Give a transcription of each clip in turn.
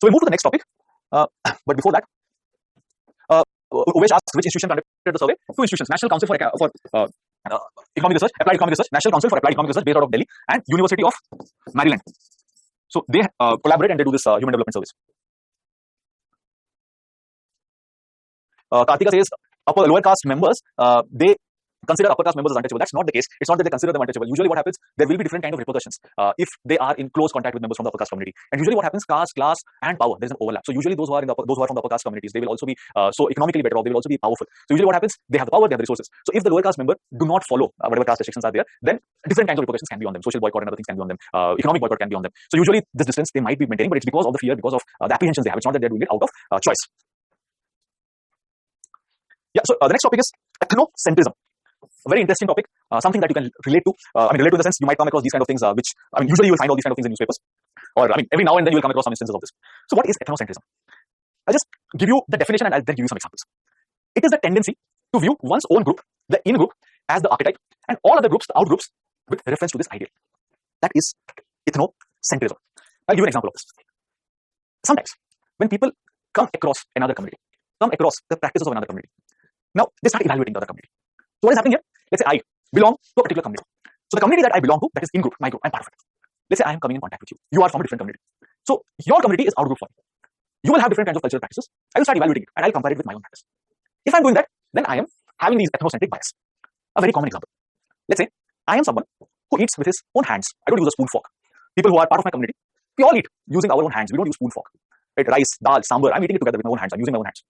So we'll move to the next topic. But before that, Uvesh asks which institution conducted the survey. Two institutions: National Council for Economic Research, Applied Economic Research, National Council for Applied Economic Research, based out of Delhi, and University of Maryland. So they collaborate and they do this human development service. Kartika says lower caste members they consider upper caste members as untouchable. That's not the case. It's not that they consider them untouchable. Usually what happens, there will be different kind of repercussions if they are in close contact with members from the upper caste community. And usually what happens, caste, class, and power, there's an overlap. So usually those who are from the upper caste communities, they will also be so economically better off. They will also be powerful. So usually what happens, they have the power, they have the resources. So if the lower caste member do not follow whatever caste restrictions are there, then different kinds of repercussions can be on them. Social boycott and other things can be on them. Economic boycott can be on them. So usually this distance they might be maintaining, but it's because of the fear, because of the apprehensions they have. It's not that they're doing it out of choice. Yeah. So the next topic is ethnocentrism. A very interesting topic, something that you can relate to. Relate to in the sense you might come across these kind of things, which usually you will find all these kind of things in newspapers, or every now and then you will come across some instances of this. So what is ethnocentrism? I'll just give you the definition and I'll then give you some examples. It is the tendency to view one's own group, the in group, as the archetype, and all other groups, the out groups, with reference to this ideal. That is ethnocentrism. I'll give you an example of this. Sometimes when people come across another community, come across the practices of another community, now they start evaluating the other community. So what is happening here? Let's say I belong to a particular community. So the community that I belong to, that is in group, my group, I'm part of it. Let's say I am coming in contact with you. You are from a different community. So your community is out group for you. You will have different kinds of cultural practices. I will start evaluating it and I'll compare it with my own practice. If I'm doing that, then I am having these ethnocentric bias. A very common example. Let's say I am someone who eats with his own hands. I don't use a spoon fork. People who are part of my community, we all eat using our own hands. We don't use spoon fork. Right? Rice, dal, sambar, I'm eating it together with my own hands. I'm using my own hands.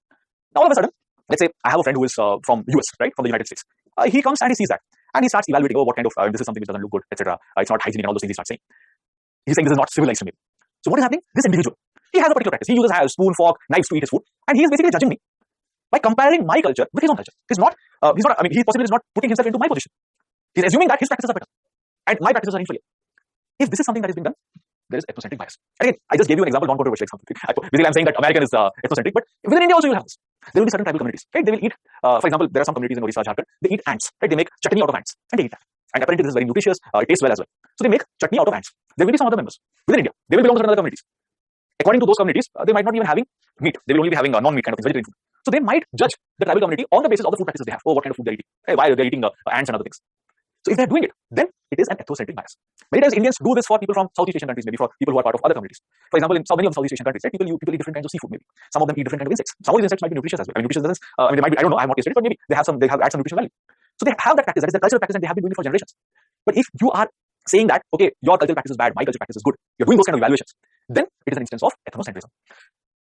Now all of a sudden, let's say I have a friend who is from US, right, from the United States. He comes and he sees that, and he starts evaluating, what kind of this is something which doesn't look good, etc. It's not hygienic, and all those things he starts saying. He's saying this is not civilized to me. So what is happening? This individual, he has a particular practice. He uses a spoon, fork, knives to eat his food, and he is basically judging me by comparing my culture with his own culture. He possibly is not putting himself into my position. He's assuming that his practices are better, and my practices are inferior. If this is something that is being done, there is ethnocentric bias. And again, I just gave you an example, non-controversial example. Basically, I'm saying that American is ethnocentric, but within India also you will have this. There will be certain tribal communities, right? They will eat, for example, there are some communities in Odisha, Jharkhand, they eat ants, right? They make chutney out of ants, and they eat that. And apparently this is very nutritious, it tastes well as well. So they make chutney out of ants. There will be some other members within India. They will belong to certain other communities. According to those communities, they might not be even having meat. They will only be having non-meat kind of things, vegetarian food. So they might judge the tribal community on the basis of the food practices they have. Oh, what kind of food they're eating? Hey, why they're eating ants and other things. So if they're doing it, then it is an ethnocentric bias. Many times Indians do this for people from Southeast Asian countries, maybe for people who are part of other communities. For example, in so many of the Southeast Asian countries, right, people eat different kinds of seafood. Maybe some of them eat different kinds of insects. Some of these insects might be nutritious as well. Nutritious in the sense, they might be. I don't know. I have not tasted it, but maybe they have add some nutritional value. So they have that practice. That is the cultural practice, and they have been doing it for generations. But if you are saying that, okay, your cultural practice is bad, my cultural practice is good, you're doing those kind of evaluations, then it is an instance of ethnocentrism.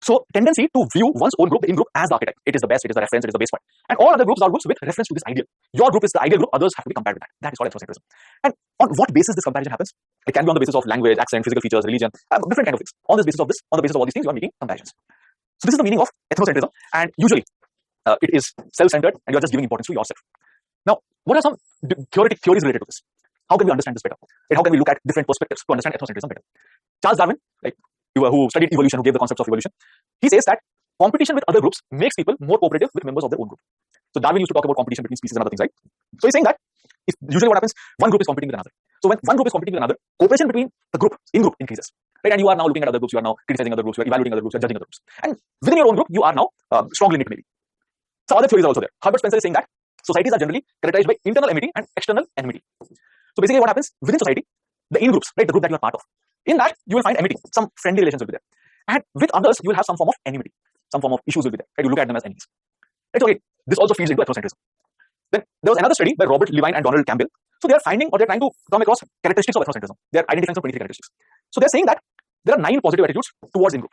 So tendency to view one's own group, the in group, as the archetype. It is the best, it is the reference, it is the base point. And all other groups are groups with reference to this ideal. Your group is the ideal group, others have to be compared with that. That is called ethnocentrism. And on what basis this comparison happens? It can be on the basis of language, accent, physical features, religion, different kind of things. On the basis of all these things, you are making comparisons. So this is the meaning of ethnocentrism, and usually it is self-centered and you are just giving importance to yourself. Now, what are some theories related to this? How can we understand this better? And how can we look at different perspectives to understand ethnocentrism better? Charles Darwin, who studied evolution, who gave the concepts of evolution, he says that competition with other groups makes people more cooperative with members of their own group. So Darwin used to talk about competition between species and other things, right? So he's saying that usually what happens, one group is competing with another. So when one group is competing with another, cooperation between the group, in-group, increases. Right? And you are now looking at other groups, you are now criticizing other groups, you are evaluating other groups, you are judging other groups. And within your own group, you are now strongly knit maybe. Some other theories are also there. Herbert Spencer is saying that societies are generally characterized by internal enmity and external enmity. So basically what happens within society, the in-groups, right, the group that you are part of, in that you will find enmity, some friendly relations will be there. And with others, you will have some form of enmity, some form of issues will be there. Right? You look at them as enemies. Right? So this also feeds into ethnocentrism. Then there was another study by Robert Levine and Donald Campbell. So they are finding, or they're trying to come across characteristics of ethnocentrism. They're identifying some 23 characteristics. So they're saying that there are 9 positive attitudes towards in-group.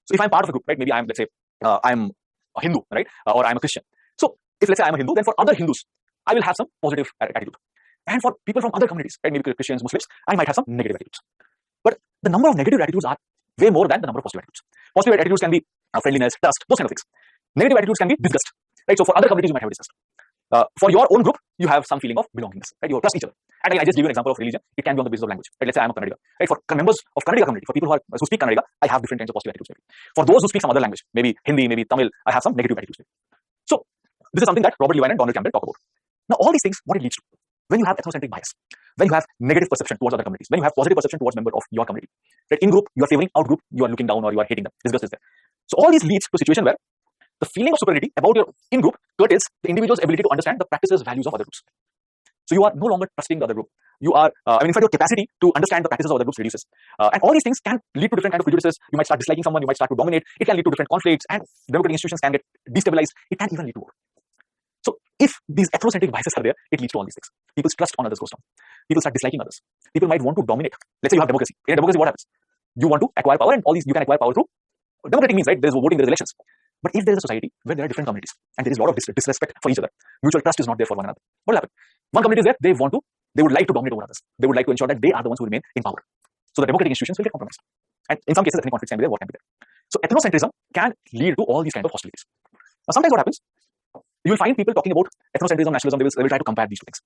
So if I'm part of a group, right, maybe I'm, let's say, I'm a Hindu, right, or I'm a Christian. So if let's say I'm a Hindu, then for other Hindus, I will have some positive attitude. And for people from other communities, right, maybe Christians, Muslims, I might have some negative attitudes. But the number of negative attitudes are way more than the number of positive attitudes. Positive attitudes can be friendliness, trust, those kind of things. Negative attitudes can be disgust, right? So for other communities, you might have disgust. For your own group, you have some feeling of belongingness, right? You trust each other. And again, I just give you an example of religion. It can be on the basis of language. Right? Let's say I'm a Kannadiga. Right? For members of Kannadiga community, for people who speak Kannadiga, I have different kinds of positive attitudes. Maybe. For those who speak some other language, maybe Hindi, maybe Tamil, I have some negative attitudes. Maybe. So this is something that Robert Levine and Donald Campbell talk about. Now, all these things, what it leads to? when you have ethnocentric bias, when you have negative perception towards other communities, when you have positive perception towards members of your community, right? In group, you are favoring, out group, you are looking down or you are hating them. Disgust is there. So all these leads to a situation where the feeling of superiority about your in-group curtails the individual's ability to understand the practices, values of other groups. So you are no longer trusting the other group. You are, in fact, your capacity to understand the practices of other groups reduces. And all these things can lead to different kinds of prejudices. You might start disliking someone, you might start to dominate. It can lead to different conflicts, and democratic institutions can get destabilized. It can even lead to war. So if these ethnocentric biases are there, it leads to all these things. People's trust on others goes down. People start disliking others. People might want to dominate. Let's say you have democracy. In a democracy, what happens? You want to acquire power, and all these you can acquire power through democratic means, right? There is voting, there is elections. But if there is a society where there are different communities and there is a lot of disrespect for each other, mutual trust is not there for one another, what will happen? One community is there, they would like to dominate over others. They would like to ensure that they are the ones who remain in power. So the democratic institutions will get compromised. And in some cases, ethnic conflicts can be there, war can be there. So ethnocentrism can lead to all these kinds of hostilities. Now, sometimes what happens, you will find people talking about ethnocentrism, nationalism, they will try to compare these two things.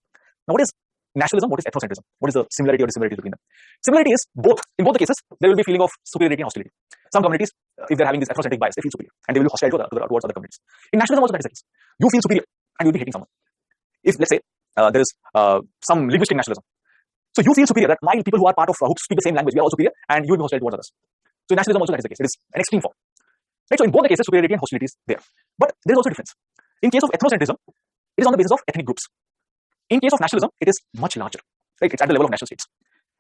Now, what is nationalism? What is ethnocentrism? What is the similarity or dissimilarities between them? Similarity is both. In both the cases, there will be feeling of superiority and hostility. Some communities, if they're having this ethnocentric bias, they feel superior and they will be hostile towards other communities. In nationalism also that is the case. You feel superior and you'll be hating someone. If, let's say, there is some linguistic nationalism. So you feel superior that my people who are part of, who speak the same language, we are all superior, and you will be hostile towards others. So in nationalism also that is the case. It is an extreme form. Right? So in both the cases, superiority and hostility is there. But there is also a difference. In case of ethnocentrism, it is on the basis of ethnic groups. In case of nationalism, it is much larger. Right? It's at the level of national states.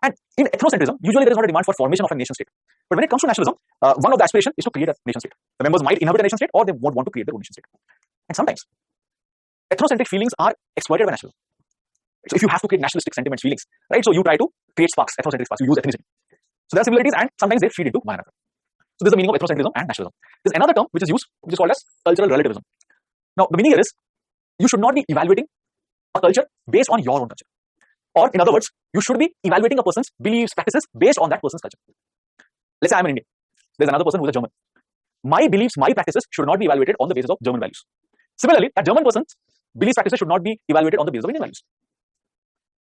And in ethnocentrism, usually there is not a demand for formation of a nation state. But when it comes to nationalism, one of the aspirations is to create a nation state. The members might inhabit a nation state or they won't want to create their own nation state. And sometimes, ethnocentric feelings are exploited by nationalism. So if you have to create nationalistic sentiments, feelings, right? So you try to create sparks, ethnocentric sparks, you use ethnicity. So there are similarities and sometimes they feed into one another. So this is the meaning of ethnocentrism and nationalism. There's another term which is used, which is called as cultural relativism. Now, the meaning here is, you should not be evaluating a culture based on your own culture. Or in other words, you should be evaluating a person's beliefs, practices based on that person's culture. Let's say I'm an Indian. There's another person who's a German. My beliefs, my practices should not be evaluated on the basis of German values. Similarly, that German person's beliefs, practices should not be evaluated on the basis of Indian values.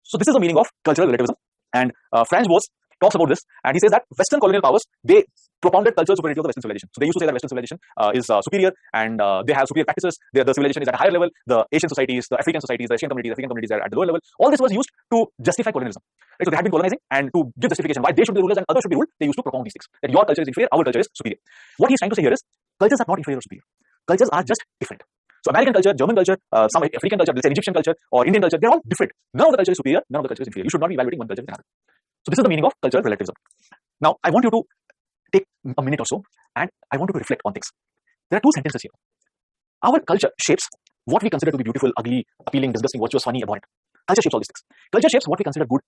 So this is the meaning of cultural relativism. And Franz Boas talks about this, and he says that Western colonial powers, they propounded cultural superiority of the Western civilization. So they used to say that Western civilization is superior, and they have superior practices. The civilization is at a higher level. The Asian societies, the African societies, the Asian communities are at the lower level. All this was used to justify colonialism. Right? So they had been colonizing, and to give justification why they should be rulers and others should be ruled, they used to propound these things. That your culture is inferior, our culture is superior. What he's trying to say here is, cultures are not inferior or superior. Cultures are just different. So American culture, German culture, some African culture, let's say Egyptian culture or Indian culture, they're all different. None of the culture is superior, none of the culture is inferior. You should not be evaluating one culture with another. So this is the meaning of cultural relativism. Now, I want you to take a minute or so, and I want you to reflect on things. There are two sentences here. Our culture shapes what we consider to be beautiful, ugly, appealing, disgusting, virtuous, funny, abhorrent. Culture shapes all these things. Culture shapes what we consider good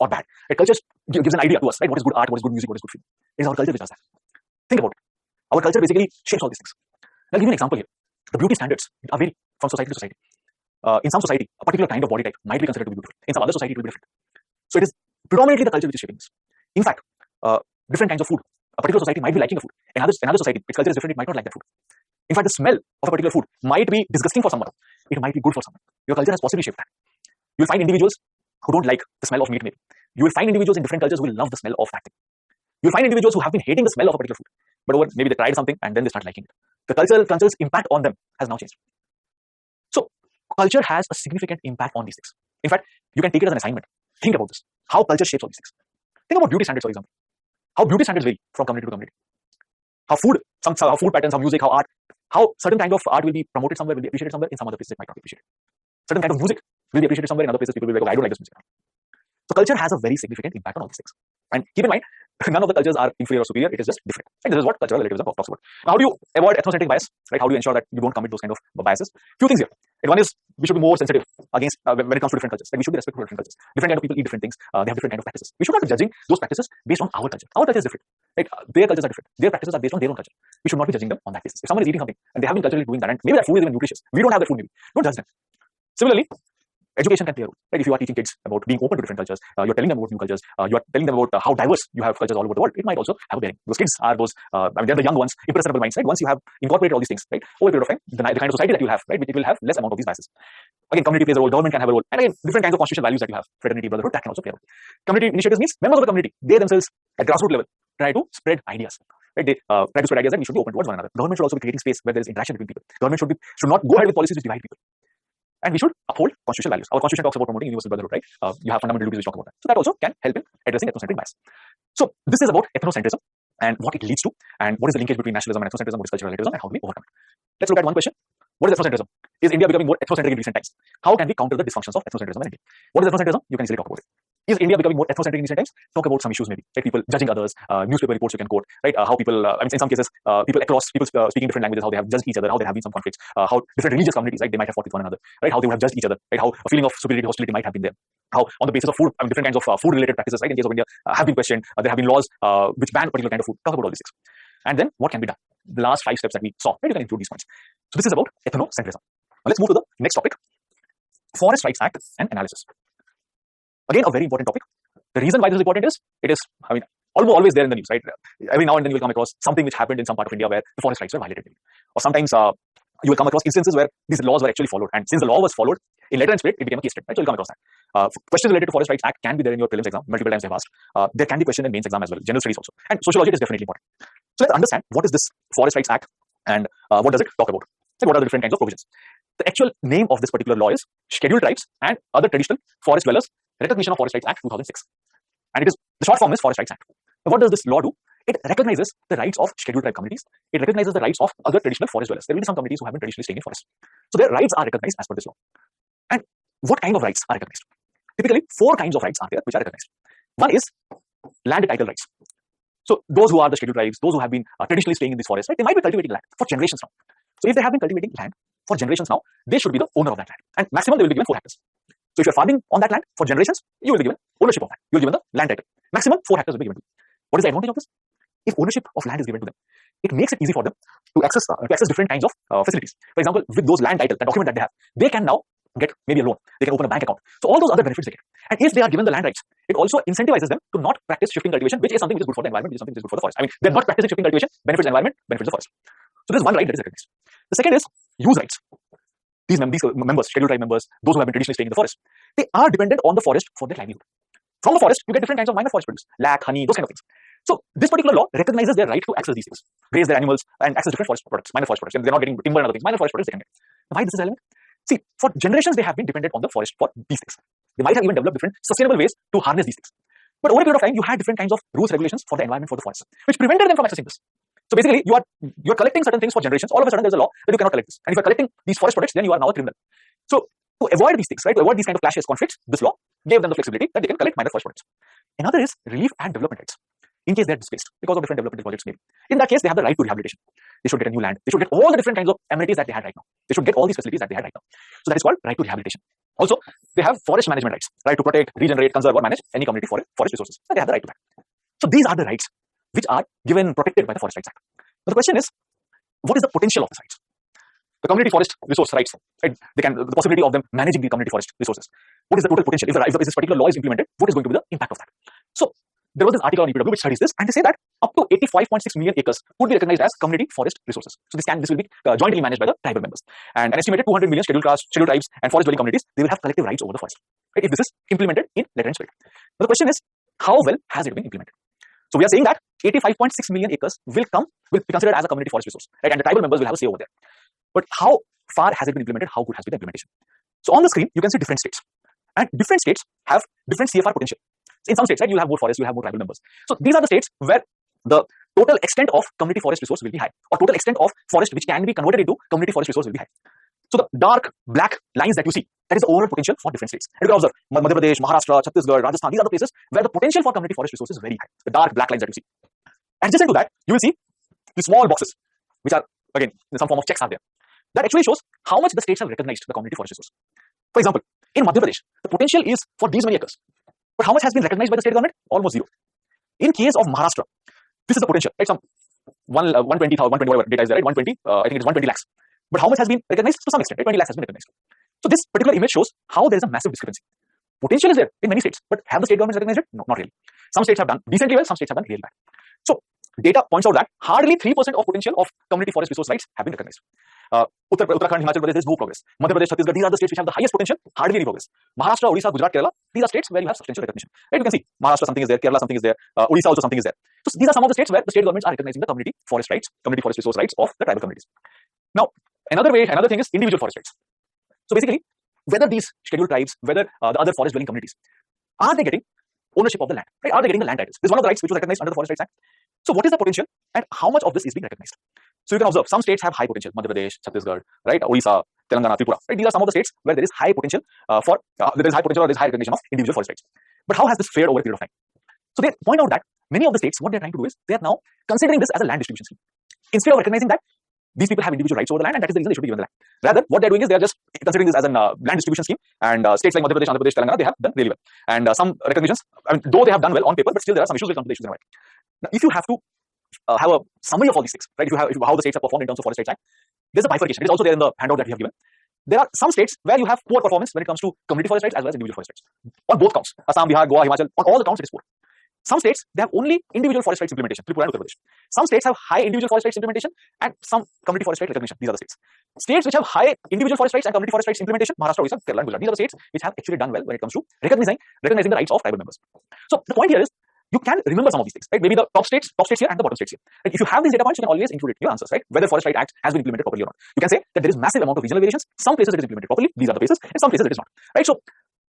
or bad. Right? Culture gives an idea to us, right? What is good art, what is good music, what is good film. It is our culture which does that. Think about it. Our culture basically shapes all these things. I'll give you an example here. The beauty standards are vary from society to society. In some society, a particular kind of body type might be considered to be beautiful. In some other society, it will be different. So it is predominantly the culture which is shaping this. In fact, different kinds of food. A particular society might be liking a food. Another society, its culture is different, it might not like that food. In fact, the smell of a particular food might be disgusting for someone. It might be good for someone. Your culture has possibly shaped that. You will find individuals who don't like the smell of meat maybe. You will find individuals in different cultures who will love the smell of that thing. You will find individuals who have been hating the smell of a particular food. But over maybe they tried something and then they start liking it. The culture's impact on them has now changed. So culture has a significant impact on these things. In fact, you can take it as an assignment. Think about this. How culture shapes all these things. Think about beauty standards, for example. How beauty standards vary from community to community. How food patterns, how music, how art, how certain kind of art will be promoted somewhere, will be appreciated somewhere, in some other places it might not be appreciated. Certain kind of music will be appreciated somewhere, in other places people will be like, oh, I don't like this music. So culture has a very significant impact on all these things. And keep in mind, none of the cultures are inferior or superior, it is just different. And this is what cultural relativism talks about. Now, how do you avoid ethnocentric bias? Right? How do you ensure that you don't commit those kind of biases? Few things here. And one is, we should be more sensitive against when it comes to different cultures. Like we should be respectful of different cultures. Different kind of people eat different things. They have different kind of practices. We should not be judging those practices based on our culture. Our culture is different. Right? Their cultures are different. Their practices are based on their own culture. We should not be judging them on that basis. If someone is eating something and they have been culturally doing that, and maybe that food is even nutritious, we don't have that food maybe. Don't judge them. Similarly, education can play a role. Right? If you are teaching kids about being open to different cultures, you're telling them about new cultures, you are telling them about how diverse you have cultures all over the world, it might also have a bearing. Those kids are those, they're the young ones, impressionable minds, right? Once you have incorporated all these things, right, over a period of time, the kind of society that you'll have, right, it will have less amount of these biases. Again, community plays a role, government can have a role, and again, different kinds of constitutional values that you have, fraternity, brotherhood, that can also play a role. Community initiatives means members of the community, they themselves at grassroots level try to spread ideas. Right? They try to spread ideas that we should be open towards one another. Government should also be creating space where there is interaction between people. Government should not go ahead with policies which divide people. and we should uphold constitutional values. Our constitution talks about promoting universal brotherhood, right? You have fundamental duties which talk about that. So that also can help in addressing ethnocentric bias. So this is about ethnocentrism and what it leads to, and what is the linkage between nationalism and ethnocentrism, what is cultural relativism, and how do we overcome it. Let's look at one question. What is ethnocentrism? Is India becoming more ethnocentric in recent times? How can we counter the dysfunctions of ethnocentrism in India? What is ethnocentrism? You can easily talk about it. Is India becoming more ethnocentric in recent times? Talk about some issues maybe, right? People judging others, newspaper reports you can quote, right? How people, I mean, in some cases, people speaking different languages, how they have judged each other, how there have been some conflicts, how different religious communities, right? They might have fought with one another, right? How they would have judged each other, right? How a feeling of superiority, hostility might have been there. How on the basis of food, I mean, different kinds of food-related practices, right? In case of India, have been questioned. There have been laws which ban a particular kind of food. Talk about all these things. And then what can be done? The last 5 steps that we saw, right? You can include these points. So this is about ethnocentrism. Now let's move to the next topic, Forest Rights Act and analysis. Again, a very important topic. The reason why this is important is, it is, I mean, always there in the news, right? Every now and then you will come across something which happened in some part of India where the forest rights were violated. Or sometimes you will come across instances where these laws were actually followed. And since the law was followed, in letter and spirit, it became a case study, right? So you'll come across that. Questions related to Forest Rights Act can be there in your prelims exam. Multiple times they've asked. There can be questions in mains exam as well, general studies also. And sociology is definitely important. So let's understand what is this Forest Rights Act and what does it talk about? So what are the different kinds of provisions? The actual name of this particular law is Scheduled Tribes and Other Traditional Forest Dwellers Recognition of Forest Rights Act 2006. And it is, the short form is Forest Rights Act. Now, what does this law do? It recognizes the rights of scheduled tribe communities. It recognizes the rights of other traditional forest dwellers. There will be some communities who have been traditionally staying in forest. So their rights are recognized as per this law. And what kind of rights are recognized? Typically, 4 kinds of rights are there which are recognized. One is land title rights. So those who are the scheduled tribes, those who have been traditionally staying in this forest, right, they might be cultivating land for generations now. So if they have been cultivating land for generations now, they should be the owner of that land. And maximum they will be given 4 hectares. So if you're farming on that land for generations, you will be given ownership of that. You will be given the land title. Maximum 4 hectares will be given to you. What is the advantage of this? If ownership of land is given to them, it makes it easy for them to access different kinds of facilities. For example, with those land titles, the document that they have, they can now get maybe a loan. They can open a bank account. So all those other benefits they get. And if they are given the land rights, it also incentivizes them to not practice shifting cultivation, which is something which is good for the environment, which is something which is good for the forest. I mean, they're not practicing shifting cultivation, benefits the environment, benefits the forest. So there's one right that is recognized. The second is use rights. These members, scheduled tribe members, those who have been traditionally staying in the forest, they are dependent on the forest for their livelihood. From the forest, you get different kinds of minor forest produce, lac, honey, those kind of things. So this particular law recognizes their right to access these things, raise their animals, and access different forest products, minor forest products. And they're not getting timber and other things, minor forest products they can get. Why this is relevant? See, for generations they have been dependent on the forest for these things. They might have even developed different sustainable ways to harness these things. But over a period of time, you had different kinds of rules, regulations for the environment, for the forest, which prevented them from accessing this. So basically, you're collecting certain things for generations. All of a sudden, there's a law that you cannot collect this. And if you're collecting these forest products, then you are now a criminal. So to avoid these things, right, to avoid these kind of clashes, conflicts, this law gave them the flexibility that they can collect minor forest products. Another is relief and development rights. In case they're displaced because of different development projects maybe. In that case, they have the right to rehabilitation. They should get a new land. They should get all the different kinds of amenities that they had right now. They should get all these facilities that they had right now. So that is called right to rehabilitation. Also, they have forest management rights, right to protect, regenerate, conserve, or manage any community forest resources. And they have the right to that. So these are the rights which are given, protected by the Forest Rights Act. Now the question is, what is the potential of these rights? The community forest resource rights, right? The possibility of them managing the community forest resources. What is the total potential? If this particular law is implemented, what is going to be the impact of that? So there was this article on EPW which studies this, and they say that up to 85.6 million acres would be recognized as community forest resources. So this will be jointly managed by the tribal members. And an estimated 200 million scheduled tribes and forest dwelling communities, they will have collective rights over the forest, right, if this is implemented in letter and spirit. Now the question is, how well has it been implemented? So we are saying that 85.6 million acres will be considered as a community forest resource, right? And the tribal members will have a say over there. But how far has it been implemented? How good has been the implementation? So on the screen, you can see different states. And different states have different CFR potential. In some states, right, you have more forests, you have more tribal members. So these are the states where the total extent of community forest resource will be high, or total extent of forest which can be converted into community forest resource will be high. So the dark black lines that you see, that is the overall potential for different states. And you can observe Madhya Pradesh, Maharashtra, Chhattisgarh, Rajasthan, these are the places where the potential for community forest resource is very high. The dark black lines that you see. Adjacent to that, you will see the small boxes, which are again in some form of checks are there. That actually shows how much the states have recognized the community forest resource. For example, in Madhya Pradesh, the potential is for these many acres. But how much has been recognized by the state government? Almost zero. In case of Maharashtra, this is the potential, right? Some 120,000, 120 whatever data is there, right? 120, I think it's 120 lakhs. But how much has been recognized? To some extent, right? 20 lakhs has been recognized. So this particular image shows how there is a massive discrepancy. Potential is there in many states, but have the state governments recognized it? No, not really. Some states have done decently well, some states have done really bad. So data points out that hardly 3% of potential of community forest resource rights have been recognized. Uttarakhand, Himachal Pradesh, there is no progress. Madhya Pradesh, Chhattisgarh, these are the states which have the highest potential, hardly any progress. Maharashtra, Odisha, Gujarat, Kerala, these are states where you have substantial recognition. Right? You can see Maharashtra something is there, Kerala something is there, Odisha also something is there. So these are some of the states where the state governments are recognizing the community forest rights, community forest resource rights of the tribal communities. Now, another thing is individual forest rights. So basically, whether these scheduled tribes, whether the other forest dwelling communities, are they getting ownership of the land? Right? Are they getting the land titles? This is one of the rights which was recognized under the Forest Rights Act. So what is the potential and how much of this is being recognized? So you can observe some states have high potential, Madhya Pradesh, Chhattisgarh, right, Odisha, Telangana, Tripura. Right? These are some of the states where there is high potential there is high potential or there is high recognition of individual forest rights. But how has this fared over a period of time? So they point out that many of the states, what they're trying to do is they are now considering this as a land distribution scheme. Instead of recognizing that these people have individual rights over the land and that is the reason they should be given the land. Rather, what they're doing is they're just considering this as a land distribution scheme, and states like Madhya Pradesh, Andhra Pradesh, Telangana, they have done really well. And some recognitions, I mean, though they have done well on paper, but still there are some issues which come to the issues in a while. Now, if you have to have a summary of all these things, right, if you how the states have performed in terms of Forest Rights Act, there's a bifurcation. It is also there in the handout that we have given. There are some states where you have poor performance when it comes to community forest rights as well as individual forest rights. On both counts, Assam, Bihar, Goa, Himachal, on all the counts it is poor. Some states, they have only individual forest rights implementation, Tripura and Uttar Pradesh. Some states have high individual forest rights implementation and some community forest rights recognition. These are the states. States which have high individual forest rights and community forest rights implementation, Maharashtra, Odisha, Kerala, and Gujarat. These are the states which have actually done well when it comes to recognizing the rights of tribal members. So the point here is, you can remember some of these things, right? Maybe the top states here and the bottom states here. Right? If you have these data points, you can always include it in your answers, right? Whether Forest Right Act has been implemented properly or not. You can say that there is massive amount of regional variations. Some places it is implemented properly. These are the places. In some places it is not. Right? So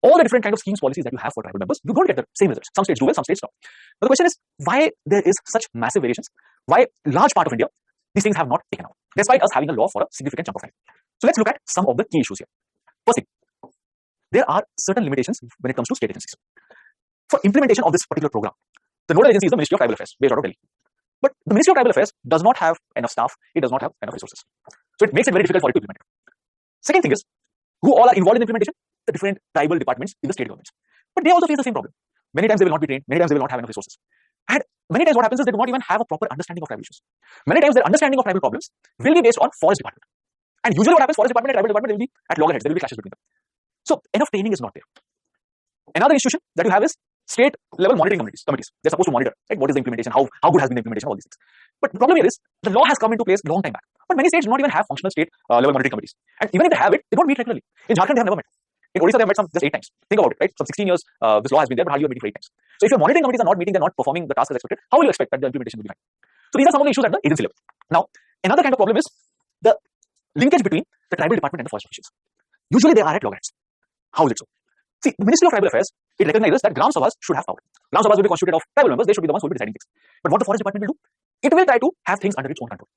all the different kind of schemes, policies that you have for tribal members, you don't get the same results. Some states do well, some states don't. But the question is, why there is such massive variations? Why large part of India, these things have not taken out, despite us having a law for a significant chunk of time. So let's look at some of the key issues here. First thing, there are certain limitations when it comes to state agencies. For implementation of this particular program, the nodal agency is the Ministry of Tribal Affairs, based out of Delhi. But the Ministry of Tribal Affairs does not have enough staff, it does not have enough resources. So it makes it very difficult for it to implement it. Second thing is, who all are involved in the implementation? The different tribal departments in the state governments. But they also face the same problem. Many times they will not be trained, many times they will not have enough resources. And many times what happens is they do not even have a proper understanding of tribal issues. Many times their understanding of tribal problems will be based on forest department. And usually what happens, forest department and tribal department will be at loggerheads, there will be clashes between them. So enough training is not there. Another institution that you have is state level monitoring committees. They're supposed to monitor, right, what is the implementation, how good has been the implementation, all these things. But the problem here is the law has come into place long time back. But many states do not even have functional state level monitoring committees. And even if they have it, they don't meet regularly. In Jharkhand, they have never met. In Odisha, they have met just 8 times. Think about it, right? Some 16 years, this law has been there, but hardly meeting for 8 times. So if your monitoring committees are not meeting, they're not performing the task as expected, how will you expect that the implementation will be fine? So these are some of the issues at the agency level. Now, another kind of problem is the linkage between the tribal department and the forest officials. Usually they are at loggerheads. How is it so? See, the Ministry of Tribal Affairs, it recognizes that Gram Sabhas should have power. Gram Sabhas will be constituted of tribal members, they should be the ones who will be deciding things. But what the forest department will do? It will try to have things under its own control.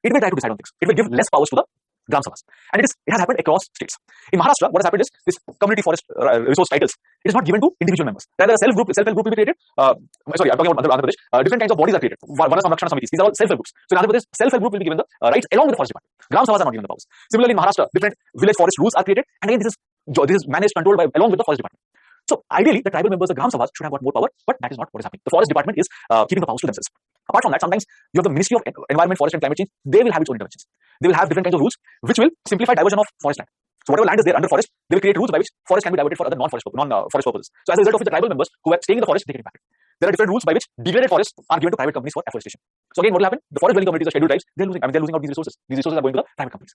It will try to decide on things. It will give less powers to the Gram Sabhas. And it has happened across states. In Maharashtra, what has happened is this community forest resource titles, it is not given to individual members. Rather, a self-help group will be created. Sorry, I'm talking about Andhra Pradesh. Different kinds of bodies are created. One is Samrakshana Samitis. These are all self-help groups. So in Andhra Pradesh, self-help group will be given the rights along with the forest department. Gram Sabhas are not given the powers. Similarly, in Maharashtra, different village forest rules are created. And again, this is managed, controlled by along with the forest department. So ideally, the tribal members, the Gram Sabhas, should have got more power, but that is not what is happening. The forest department is keeping the powers to themselves. Apart from that, sometimes you have the Ministry of Environment, Forest and Climate Change. They will have its own interventions. They will have different kinds of rules which will simplify diversion of forest land. So whatever land is there under forest, they will create rules by which forest can be diverted for other non-forest purposes. So as a result of it, the tribal members who are staying in the forest, they get impacted. There are different rules by which degraded forests are given to private companies for afforestation. So again, what will happen? The forest dwelling communities, the scheduled tribes, they're losing out these resources. These resources are going to the private companies.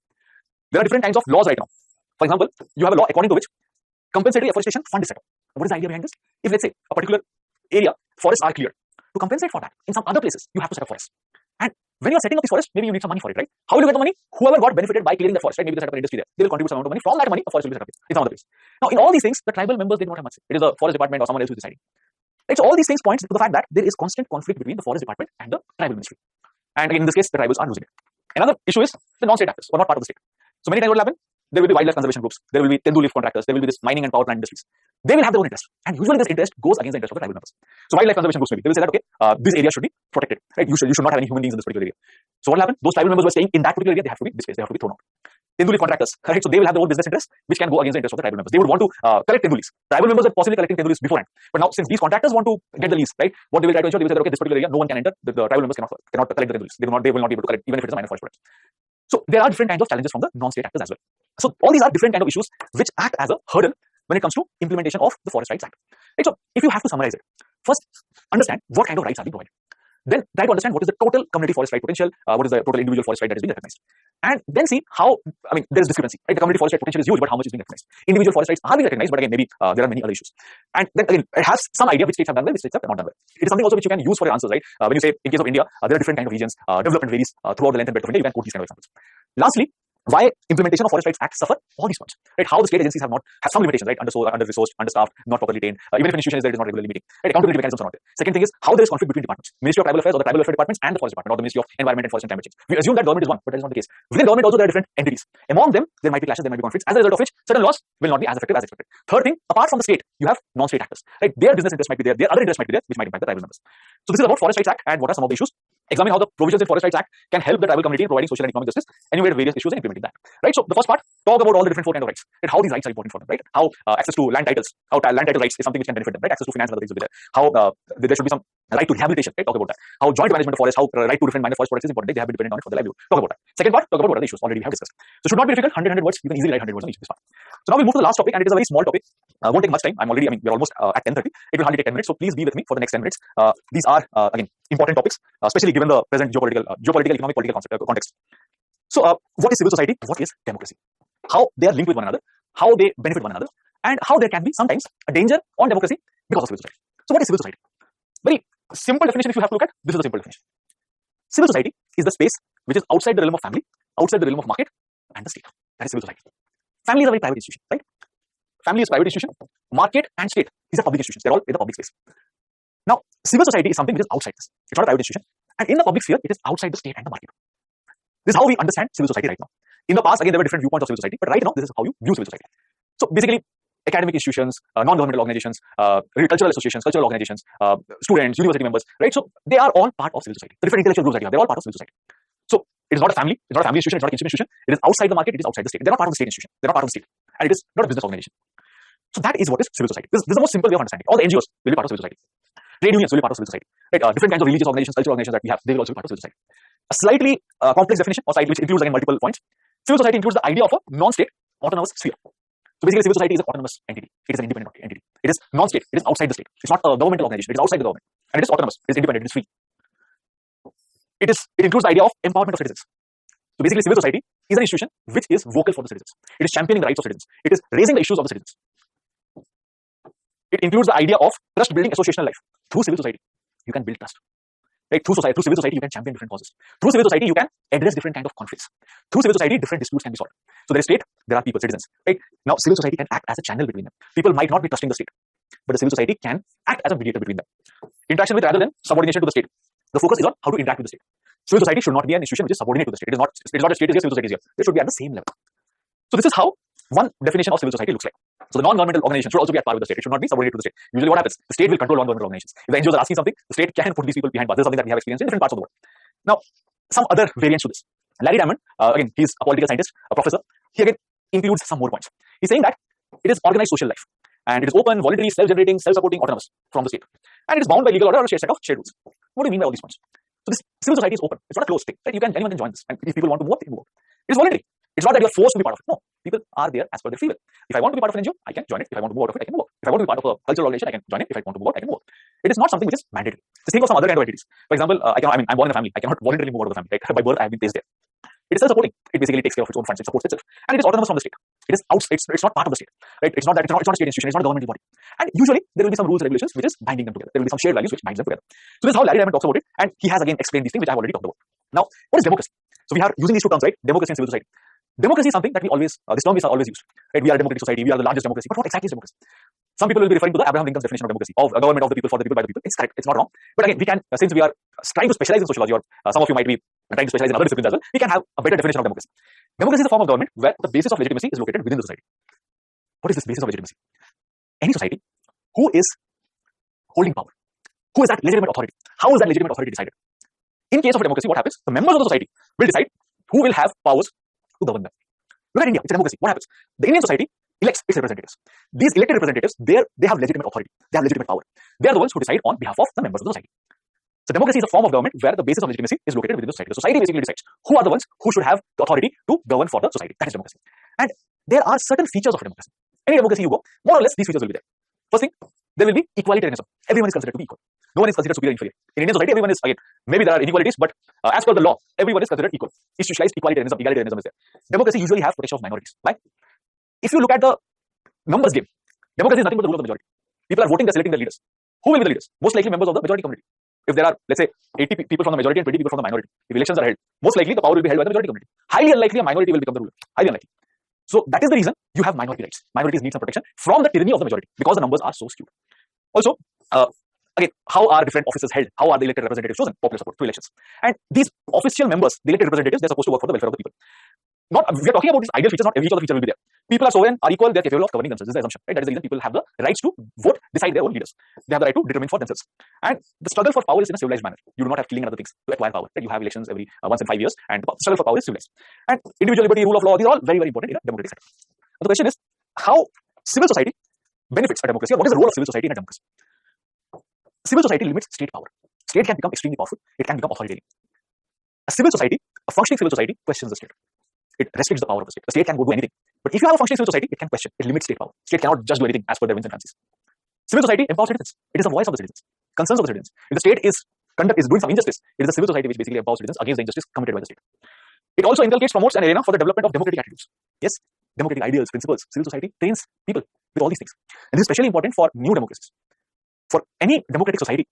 There are different kinds of laws right now. For example, you have a law according to which compensatory afforestation fund is set up. What is the idea behind this? If let's say a particular area, forests are cleared, to compensate for that, in some other places, you have to set up forests. And when you are setting up these forests, maybe you need some money for it, right? How will you get the money? Whoever got benefited by clearing the forest, right? Maybe they set up an industry there. They will contribute some amount of money. From that money, a forest will be set up in some other place. Now, in all these things, the tribal members, they do not have much. It is the forest department or someone else who is deciding. Right? So all these things point to the fact that there is constant conflict between the forest department and the tribal ministry. And again, in this case, the tribals are losing it. Another issue is the non-state actors, or not part of the state. So many times what will happen? There will be wildlife conservation groups. There will be tendu leaf contractors. There will be this mining and power plant industries. They will have their own interest, and usually this interest goes against the interest of the tribal members. So wildlife conservation groups maybe they will say that okay, this area should be protected, right? You should not have any human beings in this particular area. So what will happen? Those tribal members who are staying in that particular area, they have to be displaced. They have to be thrown out. Tendu leaf contractors, right? So they will have their own business interests, which can go against the interest of the tribal members. They would want to collect tendu leaves. Tribal members are possibly collecting tendu leaves beforehand, but now since these contractors want to get the lease, right? What they will try to ensure, they will say that, okay, this particular area, no one can enter. The tribal members cannot collect the tendu leaves. They will not be able to collect, even if it is a minor forest product. So there are different kinds of challenges from the non-state actors as well. So all these are different kind of issues which act as a hurdle when it comes to implementation of the Forest Rights Act. Right? So if you have to summarize it, first understand what kind of rights are being provided. Then try to understand what is the total community forest right potential, what is the total individual forest right that is being recognized. And then see how, there is discrepancy, right? The community forest right potential is huge, but how much is being recognized? Individual forest rights are being recognized, but again, maybe there are many other issues. And then again, it has some idea which states have done well, which states have not done well. It is something also which you can use for your answers, right? When you say, in case of India, there are different kind of regions, development varies throughout the length and breadth of India, you can quote these kind of examples. Lastly, Why implementation of Forest Rights Act suffer all these points, right? How the state agencies have some limitations, right? Under-resourced, understaffed, not properly trained. Even if an institution is there, it is not regularly meeting. Right? Accountability mechanisms are not there. Second thing is how there is conflict between departments, Ministry of Tribal Affairs or the Tribal Welfare Departments and the Forest Department or the Ministry of Environment and Forest and Climate Change. We assume that government is one, but that is not the case. Within government also there are different entities. Among them, there might be clashes, there might be conflicts, as a result of which certain laws will not be as effective as expected. Third thing, apart from the state, you have non-state actors, right? Their business interests might be there, their other interests might be there, which might impact the tribal members. So this is about Forest Rights Act and what are some of the issues. Examine how the provisions in Forest Rights Act can help the tribal community in providing social and economic justice, enumerate various issues and implementing that. Right. So the first part, talk about all the different four kinds of rights and how these rights are important for them. Right. How access to land titles, how land title rights is something which can benefit them. Right. Access to finance and other things will be there. How there should be some right to rehabilitation. Right. Talk about that. How joint management of forest, how right to different minor forest products is important. They have been dependent on it for their livelihood. Talk about that. Second part, talk about what are the issues already we have discussed. So it should not be difficult. 100 words. You can easily write 100 words on each of this part. So now we move to the last topic, and it is a very small topic. Won't take much time. We're almost at 10:30. It will hardly take 10 minutes. So please be with me for the next 10 minutes. These are again important topics, especially given the present geopolitical, economic, political context. So what is civil society? What is democracy? How they are linked with one another, how they benefit one another, and how there can be sometimes a danger on democracy because of civil society. So what is civil society? Very simple definition if you have to look at, this is the simple definition. Civil society is the space which is outside the realm of family, outside the realm of market and the state. That is civil society. Family is a very private institution, right? Family is a private institution. Market and state, these are public institutions. They're all in the public space. Now, civil society is something which is outside this. It's not a private institution. And in the public sphere, it is outside the state and the market. This is how we understand civil society right now. In the past, again, there were different viewpoints of civil society, but right now, this is how you view civil society. So basically, academic institutions, non-governmental organizations, cultural associations, cultural organizations, students, university members, right? So they are all part of civil society. The different intellectual groups that you have, they're all part of civil society. So it is not a family, it's not a family institution, it's not a consumer institution. It is outside the market, it is outside the state. They're not part of the state institution. They're not part of the state. And it is not a business organization. So that is what is civil society. This is the most simple way of understanding. All the NGOs will be part of civil society. Trade unions will be part of civil society. Right? Different kinds of religious organizations, cultural organizations that we have, they will also be part of civil society. A slightly complex definition, or slightly, which includes again multiple points. Civil society includes the idea of a non-state autonomous sphere. So basically, civil society is an autonomous entity. It is an independent entity. It is non-state. It is outside the state. It's not a governmental organization. It is outside the government, and it is autonomous. It is independent. It is free. It includes the idea of empowerment of citizens. So basically, civil society is an institution which is vocal for the citizens. It is championing the rights of citizens. It is raising the issues of the citizens. It includes the idea of trust building associational life. Through civil society, you can build trust. Right? Through civil society, you can champion different causes. Through civil society, you can address different kinds of conflicts. Through civil society, different disputes can be solved. So there is state, there are people, citizens. Right? Now, civil society can act as a channel between them. People might not be trusting the state, but the civil society can act as a mediator between them. Interaction with rather than subordination to the state. The focus is on how to interact with the state. Civil society should not be an institution which is subordinate to the state. It is not a state is here, civil society is here. They should be at the same level. So this is how one definition of civil society looks like. So the non-governmental organization should also be at par with the state. It should not be subordinate to the state. Usually what happens? The state will control non-governmental organizations. If the NGOs are asking something, the state can put these people behind bars. This is something that we have experienced in different parts of the world. Now, some other variants to this. Larry Diamond, again, he's a political scientist, a professor. He again includes some more points. He's saying that it is organized social life. And it is open, voluntary, self-generating, self-supporting, autonomous from the state. And it is bound by legal order or a shared set of shared rules. What do you mean by all these points? So this civil society is open. It's not a closed thing. Right? Anyone can join this. And if people want to move up, they can move up. It is voluntary. It's not that you're forced to be part of it. No. People are there as per their free will. If I want to be part of an NGO, I can join it. If I want to move out of it, I can move out. If I want to be part of a cultural organization, I can join it. If I want to move out, I can move out. It is not something which is mandatory. Just think of some other kind of entities. For example, I'm born in a family. I cannot voluntarily move out of the family. Right? By birth, I have been placed there. It is self-supporting. It basically takes care of its own funds. It supports itself, and it is autonomous from the state. It is out. It's not part of the state. Right? It's not a state institution. It's not a governmental body. And usually there will be some rules and regulations which is binding them together. There will be some shared values which binds them together. So this is how Larry Diamond talks about it, and he has again explained these things which I have already talked about. Now, what is democracy? So we are using these two terms, right? Democracy and civil society. Democracy is something that we always, this term is always used. Right? We are a democratic society. We are the largest democracy. But what exactly is democracy? Some people will be referring to the Abraham Lincoln's definition of democracy, of a government of the people, for the people, by the people. It's correct. It's not wrong. But again, we can, since we are trying to specialize in sociology, or some of you might be trying to specialize in other disciplines as well, we can have a better definition of democracy. Democracy is a form of government where the basis of legitimacy is located within the society. What is this basis of legitimacy? Any society who is holding power. Who is that legitimate authority? How is that legitimate authority decided? In case of a democracy, what happens? The members of the society will decide who will have powers to govern them. Look at India. It's a democracy. What happens? The Indian society elects its representatives. These elected representatives, they have legitimate authority. They have legitimate power. They are the ones who decide on behalf of the members of the society. So democracy is a form of government where the basis of legitimacy is located within the society. The society basically decides who are the ones who should have the authority to govern for the society. That is democracy. And there are certain features of democracy. Any democracy you go, more or less these features will be there. First thing, there will be equalitarianism. Everyone is considered to be equal. No one is considered superior or inferior. In Indian society, everyone is, again, maybe there are inequalities, but as per the law, everyone is considered equal. Institutionalized egalitarianism is there. Democracy usually has protection of minorities. Why? If you look at the numbers game, democracy is nothing but the rule of the majority. People are voting, they're selecting their leaders. Who will be the leaders? Most likely members of the majority community. If there are, let's say, 80 people from the majority and 20 people from the minority, if elections are held, most likely the power will be held by the majority community. Highly unlikely a minority will become the ruler. Highly unlikely. So that is the reason you have minority rights. Minorities need some protection from the tyranny of the majority because the numbers are so skewed. Also, again, how are different offices held? How are the elected representatives chosen? Popular support through elections. And these official members, the elected representatives, they're supposed to work for the welfare of the people. We are talking about these ideal features, not every other feature will be there. People are sovereign, are equal, they are capable of governing themselves. This is the assumption, right? That is the reason people have the rights to vote, decide their own leaders. They have the right to determine for themselves. And the struggle for power is in a civilized manner. You do not have killing and other things to acquire power. Right? You have elections every once in 5 years, and the struggle for power is civilized. And individual liberty, rule of law, these are all very, very important in a democratic sector. But the question is, how civil society benefits a democracy, or what is the role of civil society in a democracy? Civil society limits state power. State can become extremely powerful. It can become authoritarian. A civil society, a functioning civil society, questions the state. It restricts the power of the state. The state can go do anything. But if you have a functioning civil society, it can question. It limits state power. State cannot just do anything as per their whims and fancies. Civil society empowers citizens. It is the voice of the citizens. Concerns of the citizens. If the state is doing some injustice, it is the civil society which basically empowers citizens against the injustice committed by the state. It also inculcates, promotes an arena for the development of democratic attitudes. Yes, democratic ideals, principles. Civil society trains people with all these things. And this is especially important for new democracies. For any democratic society,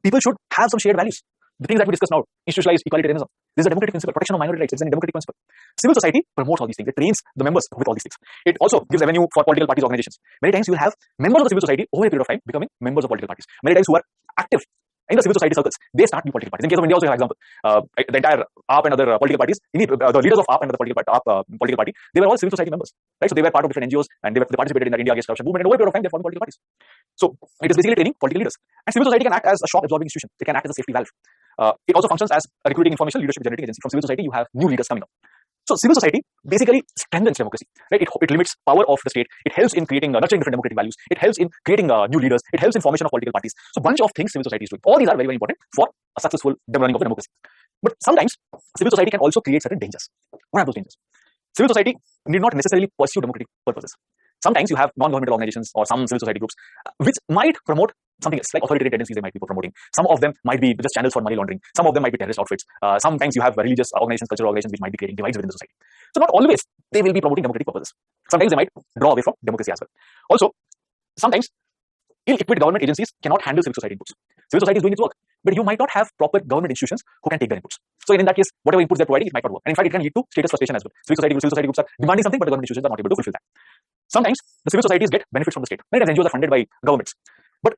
people should have some shared values. The things that we discuss now, institutionalized egalitarianism. This is a democratic principle, protection of minority rights. It's a democratic principle. Civil society promotes all these things. It trains the members with all these things. It also gives avenue for political parties, organizations. Many times you will have members of the civil society over a period of time becoming members of political parties. Many times who are active in the civil society circles, they start new political parties. In case of India, also, for example, the entire AAP and other political parties, the leaders of AAP and other political party, they were all civil society members, right? So they were part of different NGOs and they participated in the India Against Corruption movement. And over a period of time, they formed political parties. So it is basically training political leaders. And civil society can act as a shock absorbing institution. It can act as a safety valve. It also functions as a recruiting information leadership generating agency. From civil society, you have new leaders coming up. So civil society basically strengthens democracy, right? It limits power of the state. It helps in creating, nurturing different democratic values. It helps in creating new leaders. It helps in formation of political parties. So bunch of things civil society is doing. All these are very, very important for a successful running of the democracy. But sometimes civil society can also create certain dangers. What are those dangers? Civil society need not necessarily pursue democratic purposes. Sometimes you have non-governmental organizations or some civil society groups which might promote something else, like authoritarian tendencies they might be promoting. Some of them might be just channels for money laundering. Some of them might be terrorist outfits. Sometimes you have religious organizations, cultural organizations which might be creating divides within the society. So not always they will be promoting democratic purposes. Sometimes they might draw away from democracy as well. Also, sometimes ill-equipped government agencies cannot handle civil society inputs. Civil society is doing its work, but you might not have proper government institutions who can take their inputs. So in that case, whatever inputs they're providing, it might not work. And in fact, it can lead to status frustration as well. Civil society groups are demanding something, but the government institutions are not able to fulfill that. Sometimes the civil societies get benefits from the state. Many times NGOs are funded by governments. But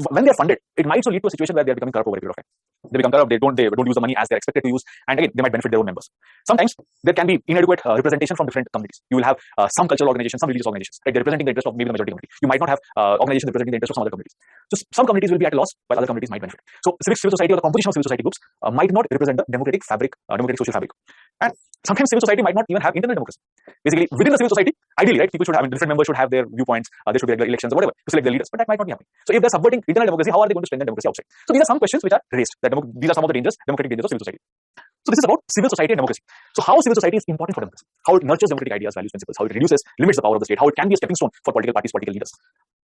when they're funded, it might also lead to a situation where they're becoming corrupt over a period of time. They become corrupt, they don't use the money as they're expected to use, and again, they might benefit their own members. Sometimes there can be inadequate representation from different communities. You will have some cultural organizations, some religious organizations, right? They're representing the interest of maybe the majority community. You might not have organizations representing the interest of some other communities. So some communities will be at a loss, while other communities might benefit. So civil society or the composition of civil society groups might not represent the democratic fabric, democratic social fabric. And sometimes civil society might not even have internal democracy. Basically, within the civil society, ideally, right, people should have, different members should have their viewpoints, there should be regular elections or whatever to select their leaders, but that might not be happening. So if they're subverting internal democracy, how are they going to strengthen democracy outside? So these are some questions which are raised. These are some of the dangers, democratic dangers of civil society. So this is about civil society and democracy. So how civil society is important for democracy, how it nurtures democratic ideas, values, principles, how it limits the power of the state, how it can be a stepping stone for political parties, political leaders.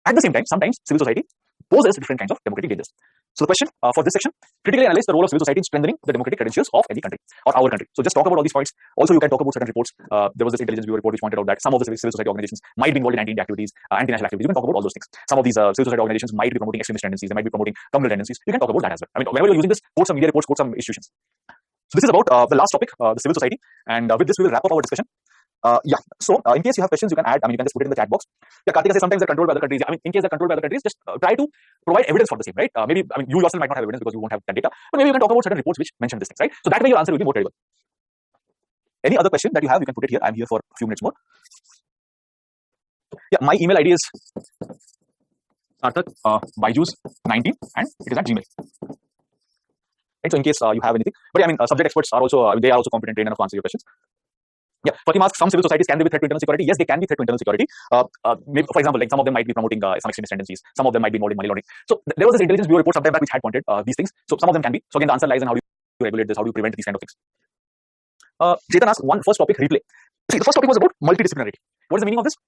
At the same time, sometimes civil society poses different kinds of democratic dangers. So the question for this section, critically analyze the role of civil society in strengthening the democratic credentials of any country or our country. So just talk about all these points. Also, you can talk about certain reports. There was this intelligence bureau report which pointed out that some of the civil society organizations might be involved in anti-India activities, anti-national activities. You can talk about all those things. Some of these civil society organizations might be promoting extremist tendencies. They might be promoting communal tendencies. You can talk about that as well. I mean, whenever you're using this, quote some media reports, quote some institutions. So this is about the last topic, the civil society. And with this, we will wrap up our discussion. So in case you have questions, you can add. I mean, you can just put it in the chat box. Yeah, Kartika says sometimes they're controlled by other countries. I mean, in case they're controlled by other countries, just try to provide evidence for the same, right? Maybe, I mean, you yourself might not have evidence because you won't have that data, but maybe you can talk about certain reports which mention these things, right? So that way your answer will be more credible. Any other question that you have, you can put it here. I'm here for a few minutes more. Yeah, my email ID is Sarthak Byju's19 and it is at Gmail. Right, so in case you have anything, but yeah, I mean, subject experts are also they are also competent trained enough to answer your questions. Yeah, Fatima asks, some civil societies can be a threat to internal security. Yes, they can be a threat to internal security. Maybe, for example, like some of them might be promoting some extremist tendencies. Some of them might be involved in money laundering. So there was this intelligence bureau report sometime back which had pointed these things. So some of them can be. So again, the answer lies in how do you regulate this? How do you prevent these kind of things? Chetan asked first topic, replay. See, the first topic was about multidisciplinarity. What is the meaning of this?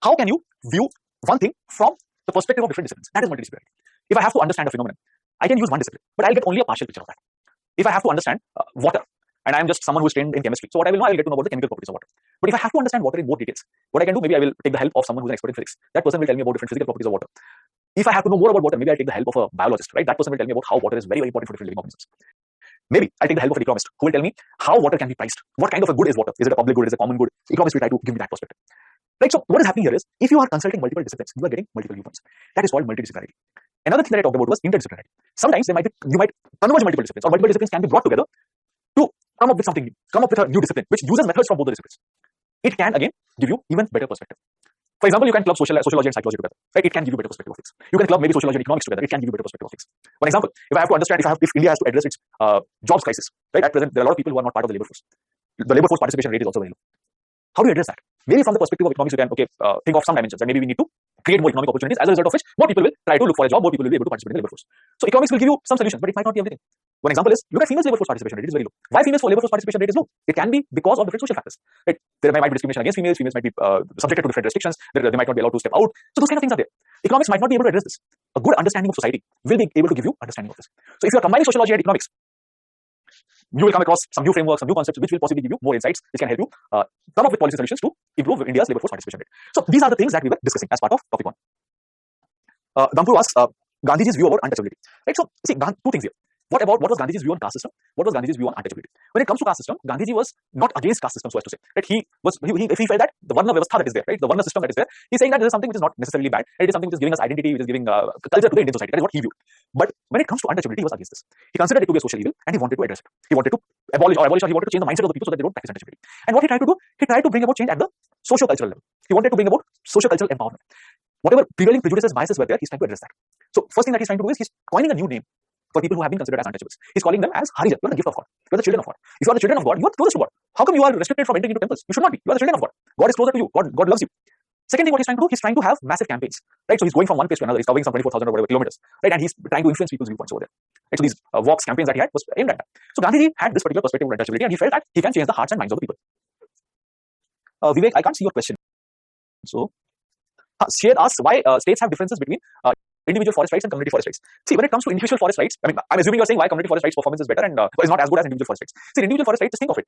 How can you view one thing from the perspective of different disciplines? That is multidisciplinarity. If I have to understand a phenomenon, I can use one discipline, but I'll get only a partial picture of that. If I have to understand water, and I'm just someone who is trained in chemistry, so what I will know, I will get to know about the chemical properties of water. But if I have to understand water in more details, what I can do, maybe I will take the help of someone who is an expert in physics. That person will tell me about different physical properties of water. If I have to know more about water, maybe I'll take the help of a biologist, right? That person will tell me about how water is very, very important for different living organisms. Maybe I'll take the help of an economist who will tell me how water can be priced. What kind of a good is water? Is it a public good? Is it a common good? Economists will try to give me that perspective. Right? So what is happening here is, if you are consulting multiple disciplines, you are getting multiple viewpoints. That is called multidisciplinarity. Another thing that I talked about was interdisciplinarity. Sometimes you might converge multiple disciplines, or multiple disciplines can be brought together to come up with something new, come up with a new discipline which uses methods from both the disciplines. It can again give you even better perspective. For example, you can club sociology and psychology together, right? It can give you better perspective of things. You can club maybe sociology and economics together. It can give you better perspective of things. For example, if I have to understand, if India has to address its jobs crisis, right? At present, there are a lot of people who are not part of the labor force. The labor force participation rate is also very low. How do you address that? Maybe from the perspective of economics, you can think of some dimensions, and maybe we need to create more economic opportunities, as a result of which more people will try to look for a job, more people will be able to participate in the labor force. So economics will give you some solutions, but it might not be everything. One example is, look at females labor force participation rate. It is very low. Why females for labor force participation rate is low? It can be because of different social factors. Right? There might be discrimination against females. Females might be subjected to different restrictions. They might not be allowed to step out. So those kind of things are there. Economics might not be able to address this. A good understanding of society will be able to give you understanding of this. So if you are combining sociology and economics, you will come across some new frameworks, some new concepts, which will possibly give you more insights, which can help you come up with policy solutions to improve India's labor force participation rate. So these are the things that we were discussing as part of topic 1. Dampur asks Gandhiji's view about untouchability. Right? So see, two things here. What was Gandhiji's view on caste system? What was Gandhiji's view on untouchability? When it comes to caste system, Gandhiji was not against caste system, so as to say. Right? He felt that the Varna Vyavastha that is there, right? The Varna system that is there, he's saying that this is something which is not necessarily bad. It is something which is giving us identity, which is giving culture to the Indian society. That is what he viewed. But when it comes to untouchability, he was against this. He considered it to be a social evil, and he wanted to address it. He wanted to abolish, or he wanted to change the mindset of the people so that they don't practice untouchability. And what he tried to do, he tried to bring about change at the socio-cultural level. He wanted to bring about socio-cultural empowerment. Whatever prevailing prejudices, biases were there, he's trying to address that. So first thing that he's trying to do is he's coining a new name for people who have been considered as untouchables. He's calling them as Harijan. You're the gift of God. You're the children of God. If you are the children of God, you are closest to God. How come you are restricted from entering into temples? You should not be. You are the children of God. God is closer to you. God loves you. Second thing, what he's trying to do, he's trying to have massive campaigns. Right? So he's going from one place to another. He's covering some 24,000 or whatever kilometers. Right? And he's trying to influence people's viewpoints over there. Right? So these walks, campaigns that he had was aimed at that. So Gandhiji had this particular perspective of untouchability, and he felt that he can change the hearts and minds of the people. Vivek, I can't see your question. So Shade asks why states have differences between individual forest rights and community forest rights. See, when it comes to individual forest rights, I'm assuming you're saying why community forest rights performance is better and is not as good as individual forest rights. See, individual forest rights, just think of it.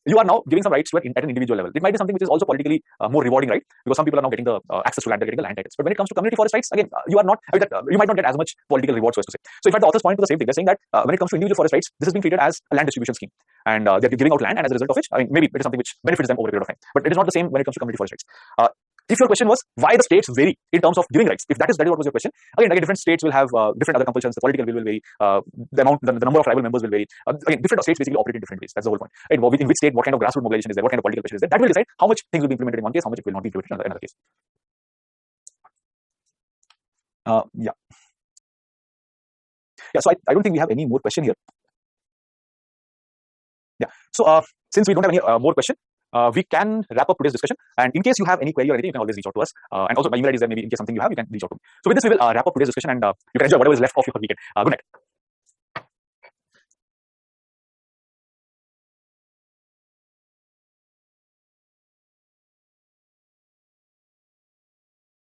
You are now giving some rights to at an individual level. It might be something which is also politically more rewarding, right? Because some people are now getting the access to land, they're getting the land titles. But when it comes to community forest rights, again, you are not, you might not get as much political reward, so to say. So in fact, the authors point to the same thing. They're saying that when it comes to individual forest rights, this is being treated as a land distribution scheme. And they're giving out land, and as a result of which, maybe it is something which benefits them over a period of time. But it is not the same when it comes to community forest rights. If your question was why the states vary in terms of giving rights, if that is what was your question, again different states will have different other compulsions. The political will vary, the number of tribal members will vary. Again, different states basically operate in different ways. That's the whole point. Right? In which state, what kind of grassroots mobilization is there, what kind of political pressure is there, that will decide how much things will be implemented in one case, how much it will not be implemented in another case. So I don't think we have any more question here. So since we don't have any more question, we can wrap up today's discussion. And in case you have any query or anything, you can always reach out to us. And also my email ID is there. Maybe in case something you have, you can reach out to me. So with this, we will wrap up today's discussion, and you can enjoy whatever is left of your weekend. Good night.